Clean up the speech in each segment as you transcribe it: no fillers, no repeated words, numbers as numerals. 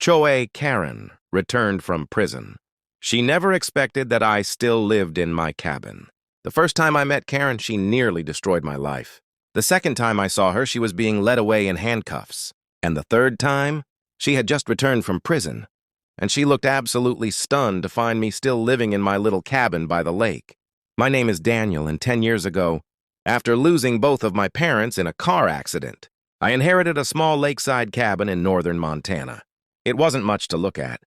HOA Karen returned from prison. She never expected that I still lived in my cabin. The first time I met Karen, she nearly destroyed my life. The second time I saw her, she was being led away in handcuffs. And the third time, she had just returned from prison, and she looked absolutely stunned to find me still living in my little cabin by the lake. My name is Daniel, and 10 years ago, after losing both of my parents in a car accident, I inherited a small lakeside cabin in northern Montana. It wasn't much to look at.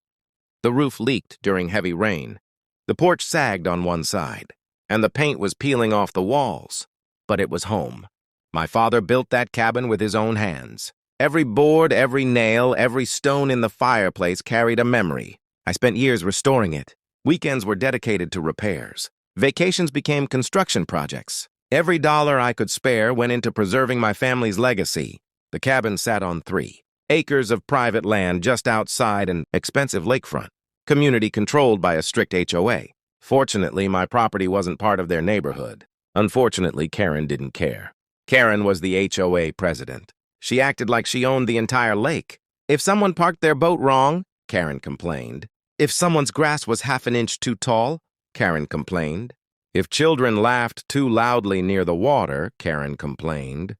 The roof leaked during heavy rain. The porch sagged on one side, and the paint was peeling off the walls. But it was home. My father built that cabin with his own hands. Every board, every nail, every stone in the fireplace carried a memory. I spent years restoring it. Weekends were dedicated to repairs. Vacations became construction projects. Every dollar I could spare went into preserving my family's legacy. The cabin sat on 3 acres of private land just outside an expensive lakefront, community controlled by a strict HOA. Fortunately, my property wasn't part of their neighborhood. Unfortunately, Karen didn't care. Karen was the HOA president. She acted like she owned the entire lake. If someone parked their boat wrong, Karen complained. If someone's grass was half an inch too tall, Karen complained. If children laughed too loudly near the water, Karen complained.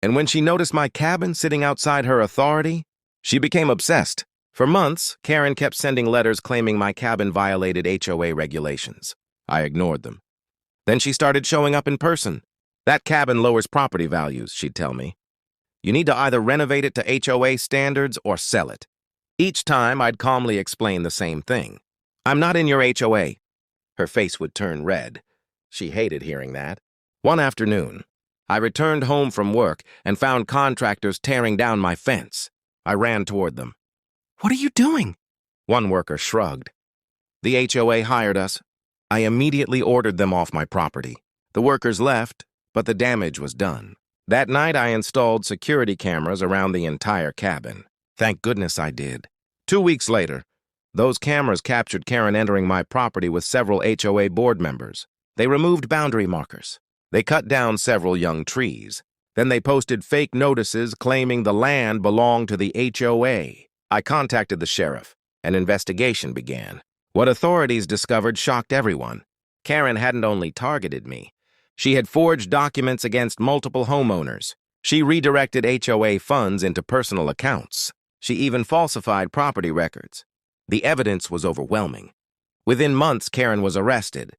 And when she noticed my cabin sitting outside her authority, she became obsessed. For months, Karen kept sending letters claiming my cabin violated HOA regulations. I ignored them. Then she started showing up in person. That cabin lowers property values, she'd tell me. You need to either renovate it to HOA standards or sell it. Each time, I'd calmly explain the same thing. I'm not in your HOA. Her face would turn red. She hated hearing that. One afternoon, I returned home from work and found contractors tearing down my fence. I ran toward them. "What are you doing?" One worker shrugged. "The HOA hired us." I immediately ordered them off my property. The workers left, but the damage was done. That night, I installed security cameras around the entire cabin. Thank goodness I did. 2 weeks later, those cameras captured Karen entering my property with several HOA board members. They removed boundary markers. They cut down several young trees. Then they posted fake notices claiming the land belonged to the HOA. I contacted the sheriff. An investigation began. What authorities discovered shocked everyone. Karen hadn't only targeted me. She had forged documents against multiple homeowners. She redirected HOA funds into personal accounts. She even falsified property records. The evidence was overwhelming. Within months, Karen was arrested.